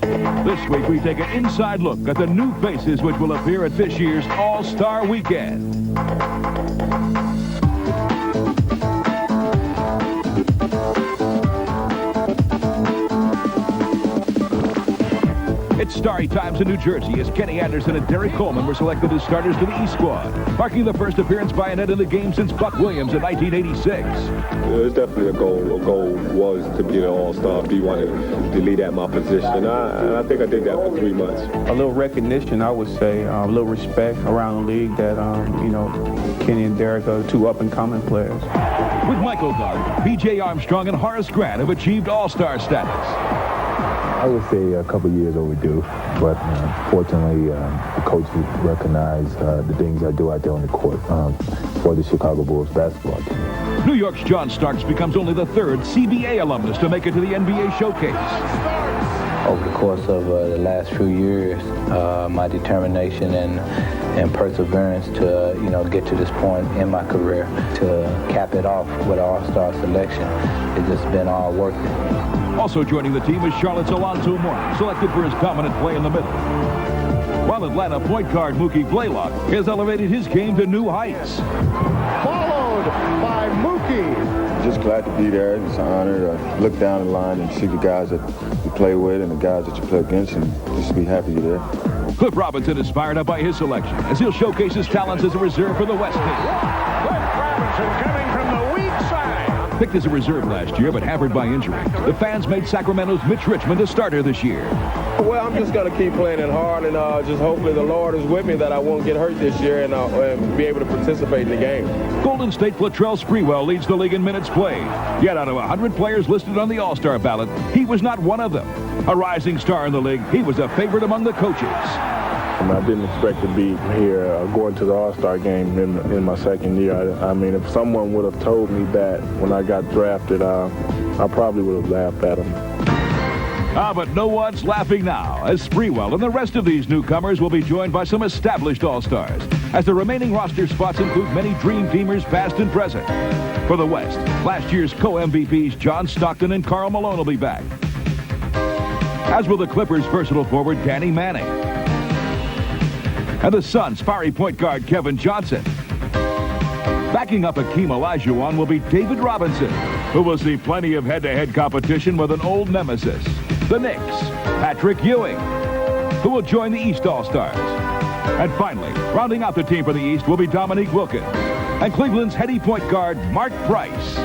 This week, we take an inside look at the new faces which will appear at this year's All-Star Weekend. It's starry times in New Jersey as Kenny Anderson and Derek Coleman were selected as starters to the East squad, marking the first appearance by a net in the game since Buck Williams in 1986. It's definitely a goal. A goal was to be an all-star, be one to lead at my position. And I think I did that for 3 months. A little recognition, I would say, a little respect around the league that, Kenny and Derek are two up-and-coming players. With Michael Gard, B.J. Armstrong, and Horace Grant have achieved all-star status. I would say a couple years overdue, but fortunately, the coaches recognize the things I do out there on the court for the Chicago Bulls basketball team. New York's John Starks becomes only the third CBA alumnus to make it to the NBA Showcase. Over the course of the last few years, my determination and perseverance to, get to this point in my career, to cap it off with an all-star selection, it's just been all worth it. Also joining the team is Charlotte's Alonzo Mourning, selected for his dominant play in the middle. While Atlanta point guard Mookie Blaylock has elevated his game to new heights. Followed by Mookie. Just glad to be there. It's an honor to look down the line and see the guys that you play with and the guys that you play against, and just be happy you're there. Cliff Robinson is fired up by his selection as he'll showcase his talents as a reserve for the West team. Cliff Robinson coming from the weak side. Picked as a reserve last year, but hampered by injury, the fans made Sacramento's Mitch Richmond a starter this year. Well, I'm just going to keep playing it hard, and just hopefully the Lord is with me that I won't get hurt this year and be able to participate in the game. Golden State Latrell Sprewell leads the league in minutes played. Yet out of 100 players listed on the All-Star ballot, he was not one of them. A rising star in the league, he was a favorite among the coaches. I didn't expect to be here going to the All-Star game in my second year. I mean, if someone would have told me that when I got drafted, I probably would have laughed at them. But no one's laughing now, as Sprewell and the rest of these newcomers will be joined by some established All-Stars, as the remaining roster spots include many Dream Teamers past and present. For the West, last year's co-MVPs John Stockton and Karl Malone will be back, as will the Clippers' versatile forward Danny Manning. And the Suns' fiery point guard Kevin Johnson. Backing up Akeem Olajuwon will be David Robinson, who will see plenty of head-to-head competition with an old nemesis, the Knicks' Patrick Ewing, who will join the East All-Stars. And finally, rounding out the team for the East will be Dominique Wilkins and Cleveland's heady point guard Mark Price.